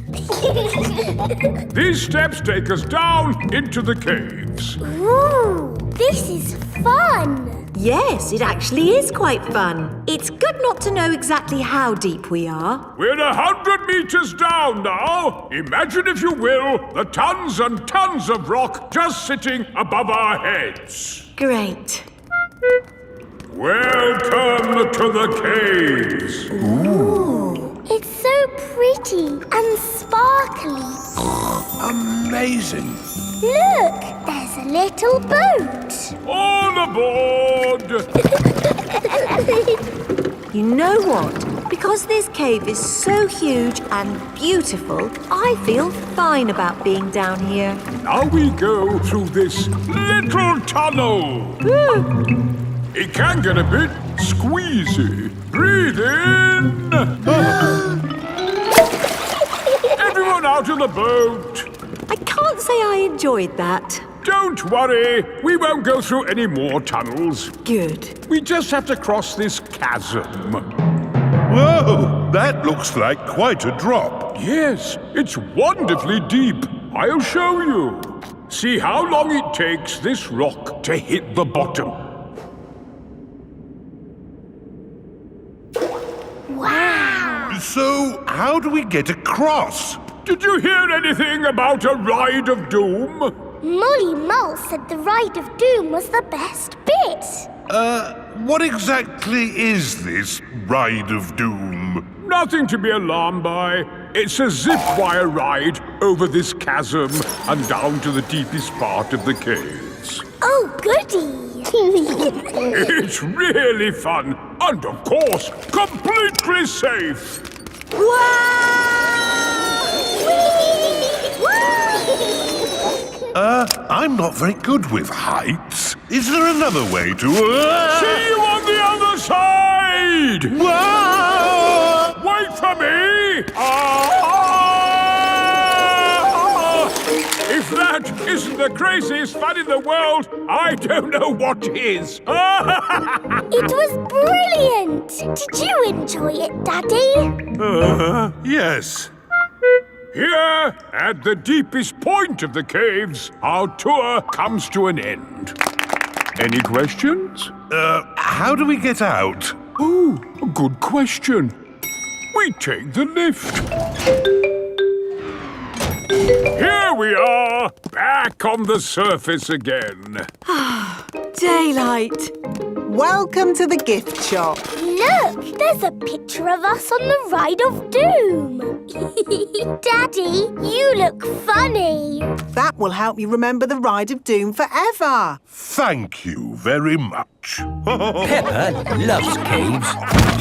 These steps take us down into the caves. Ooh, this is fun. Yes, it actually is quite fun. It's good not to know exactly how deep we are. We're 100 meters down now. Imagine, if you will, the tons and tons of rock just sitting above our heads. Great. Welcome to the caves. Ooh, it's so pretty and sparkly. Amazing. Look, there's a little boat. All aboard! You know what? Because this cave is so huge and beautiful, I feel fine about being down here. Now we go through this little tunnel. It can get a bit squeezy. Breathe in. Everyone out in the boat. I can't say I enjoyed that. Don't worry, we won't go through any more tunnels. Good. We just have to cross this chasm. Whoa, that looks like quite a drop. Yes, it's wonderfully deep. I'll show you. See how long it takes this rock to hit the bottom. Wow. So, how do we get across? Did you hear anything about a Ride of Doom? Molly Mull said the Ride of Doom was the best bit. What exactly is this Ride of Doom? Nothing to be alarmed by. It's a zip wire ride over this chasm and down to the deepest part of the caves. Oh, goody. It's really fun and, of course, completely safe. I'm not very good with heights. Is there another way to... See you on the other side! Whoa! Wait for me! If that isn't the craziest fun in the world, I don't know what is. It was brilliant. Did you enjoy it, Daddy? Yes. Here, at the deepest point of the caves, our tour comes to an end. Any questions? How do we get out? Oh, a good question. We take the lift. Here we are, back on the surface again. Daylight. Welcome to the gift shop. Look, there's a picture of us on the Ride of Doom. Daddy, you look funny. That will help you remember the Ride of Doom forever. Thank you very much. Peppa loves caves.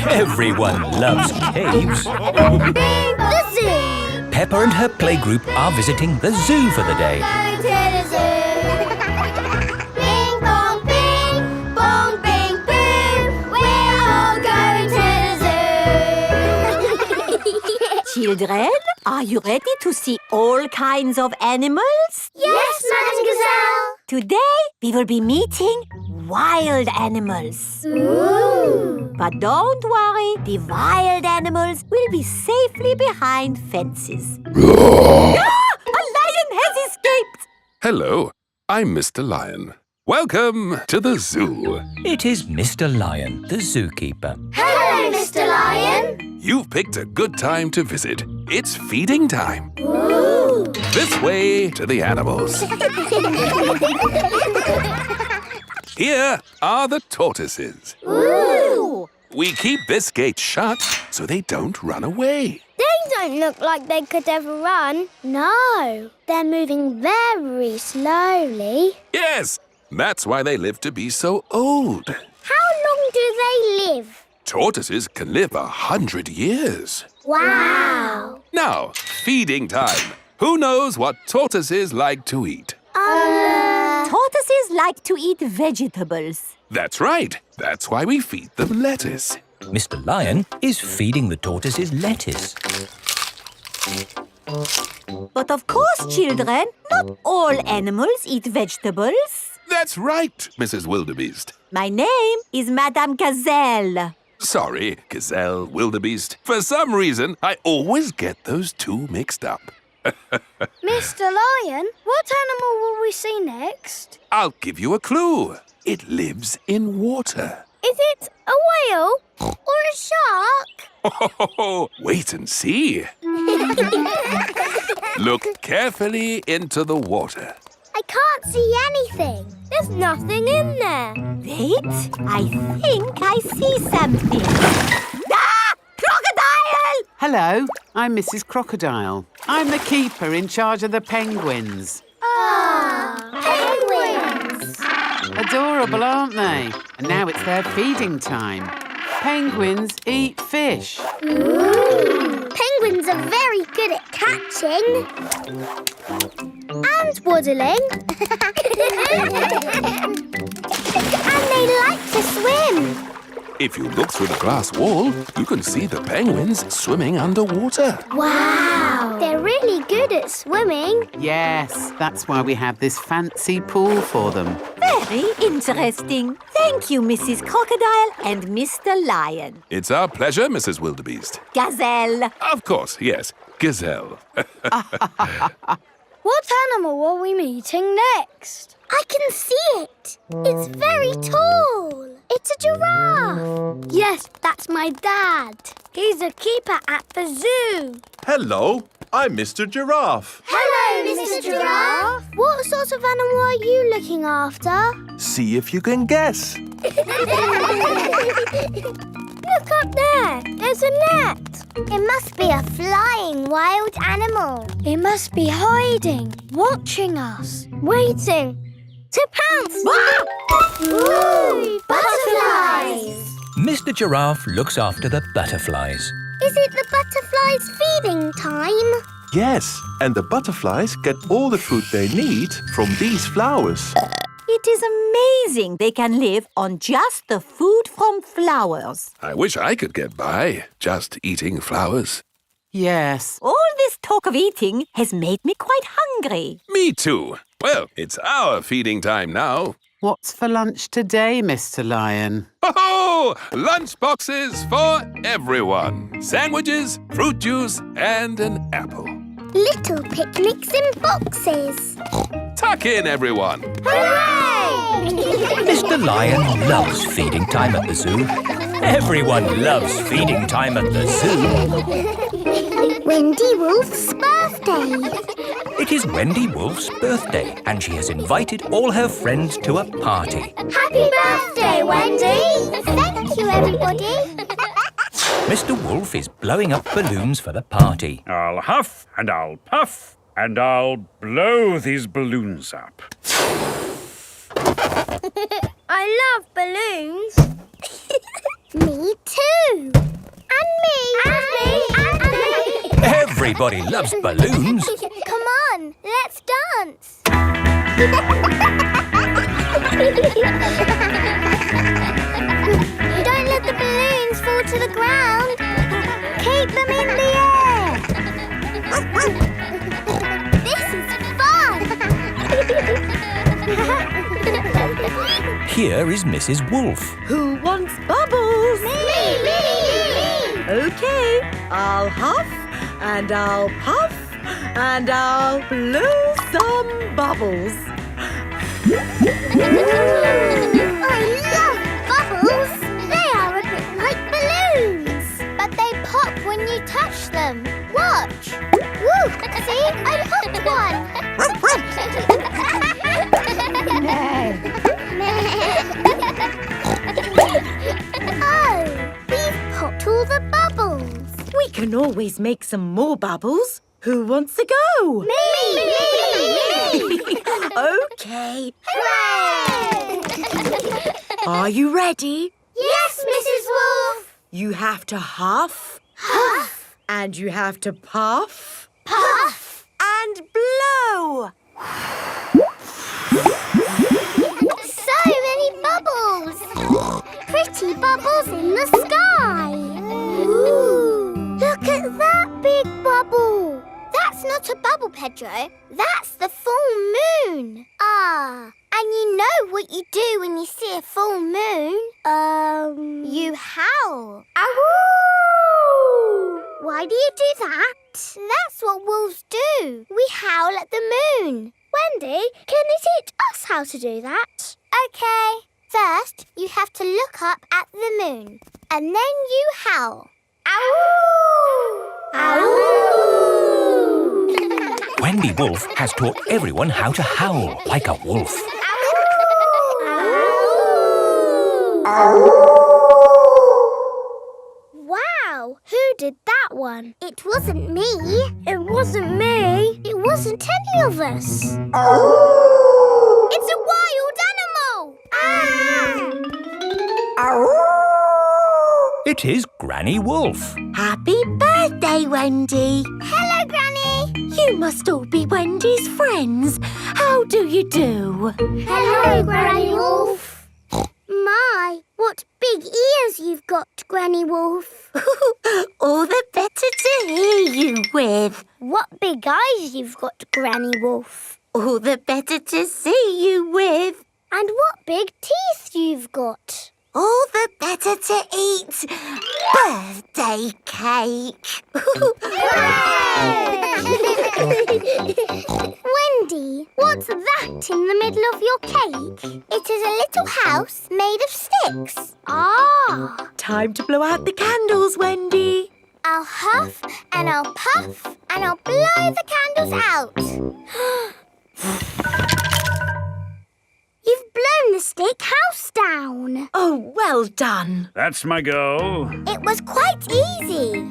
Everyone loves caves. The zoo. Peppa and her playgroup are visiting the zoo for the day. Going to the zoo. Bing bong bing, bong bing boom. We're all going to the zoo. Children, are you ready to see all kinds of animals? Yes, Madam Gazelle. Today, we will be meeting wild animals. Ooh. But don't worry, the wild animals will be safely behind fences. A lion has escaped! Hello, I'm Mr. Lion. Welcome to the zoo. It is Mr. Lion, the zookeeper. Hello, Mr. Lion. You've picked a good time to visit. It's feeding time. Ooh. This way to the animals. Here are the tortoises. Ooh! We keep this gate shut so they don't run away. They don't look like they could ever run. No, they're moving very slowly. Yes, that's why they live to be so old. How long do they live? Tortoises can live 100 years. Wow! Now, feeding time. Who knows what tortoises like to eat? Tortoises like to eat vegetables. That's right. That's why we feed them lettuce. Mr. Lion is feeding the tortoises lettuce. But of course, children, not all animals eat vegetables. That's right, Mrs. Wildebeest. My name is Madame Gazelle. Sorry, gazelle, wildebeest. For some reason, I always get those two mixed up. Mr. Lion, what animal will we see next? I'll give you a clue. It lives in water. Is it a whale or a shark? Oh, wait and see. Look carefully into the water. I can't see anything. There's nothing in there. Wait, I think I see something. Ah! Crocodile! Hello, I'm Mrs. Crocodile. I'm the keeper in charge of the penguins. Penguins! Adorable, aren't they? And now it's their feeding time. Penguins eat fish. Ooh. Penguins are very good at catching and waddling and they like to swim. If you look through the glass wall, you can see the penguins swimming underwater. Wow! They're really good at swimming. Yes, that's why we have this fancy pool for them. Very interesting. Thank you, Mrs. Crocodile and Mr. Lion. It's our pleasure, Mrs. Wildebeest. Gazelle. Of course, yes. Gazelle. What animal are we meeting next? I can see it. It's very tall. It's a giraffe. Yes, that's my dad. He's a keeper at the zoo. Hello, I'm Mr. Giraffe. Hello, Mr. Giraffe. What sort of animal are you looking after? See if you can guess. Look up there. There's a net. It must be a flying wild animal. It must be hiding, watching us, waiting to pounce. Ooh, butterflies! Mr. Giraffe looks after the butterflies. Is it the butterflies' feeding time? Yes, and the butterflies get all the food they need from these flowers. It is amazing they can live on just the food from flowers. I wish I could get by just eating flowers. Yes. All this talk of eating has made me quite hungry. Me too. Well, it's our feeding time now. What's for lunch today, Mr. Lion? Oh, lunch boxes for everyone. Sandwiches, fruit juice, and an apple. Little picnics in boxes. Tuck in, everyone. Hooray! Mr. Lion loves feeding time at the zoo. Everyone loves feeding time at the zoo. Wendy Wolf's birthday. It is Wendy Wolf's birthday, and she has invited all her friends to a party. Happy birthday, Wendy! Thank you, everybody. Mr. Wolf is blowing up balloons for the party. I'll huff and I'll puff and I'll blow these balloons up. I love balloons. Me too. And me. And me. And me. Everybody loves balloons. Come on, let's dance. Don't let the balloons fall to the ground. Keep them in the air. This is fun. Here is Mrs. Wolf. Who wants bubbles? Me. Okay, I'll huff and I'll puff and I'll blow some bubbles. I love bubbles. They are a bit like balloons, but they pop when you touch them. Watch. Woo! See, I popped one. always make some more bubbles. Who wants to go? Me! OK. Hooray! Are you ready? Yes, Mrs. Wolf. You have to huff. Huff. And you have to puff. Puff. And blow. So many bubbles. Pretty bubbles in the sky. Ooh. Look at that big bubble. That's not a bubble, Pedro. That's the full moon. Ah, and you know what you do when you see a full moon? You howl. Ow! Why do you do that? That's what wolves do. We howl at the moon. Wendy, can you teach us how to do that? OK. First, you have to look up at the moon. And then you howl. Ow! Ow! Wendy Wolf has taught everyone how to howl like a wolf. Wow, who did that one? It wasn't me. It wasn't me. It wasn't any of us. It's a wild animal. It is Granny Wolf. Happy birthday, Wendy. Hello, Granny. You must all be Wendy's friends. How do you do? Hello, Granny Wolf. My, what big ears you've got, Granny Wolf. All the better to hear you with. What big eyes you've got, Granny Wolf. All the better to see you with. And what big teeth you've got. All the better to eat birthday cake. Wendy, what's that in the middle of your cake? It is a little house made of sticks. Ah! Time to blow out the candles, Wendy. I'll huff and I'll puff and I'll blow the candles out. You've blown the stick house down. Oh, well done. That's my go. It was quite easy.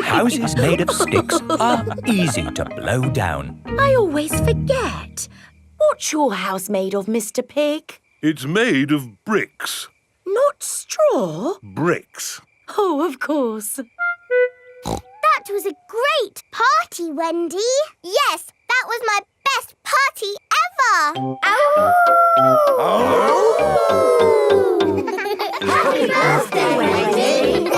Houses made of sticks are easy to blow down. I always forget. What's your house made of, Mr. Pig? It's made of bricks. Not straw? Bricks. Oh, of course. That was a great party, Wendy. Yes, that was my best party ever. Happy birthday, Wendy.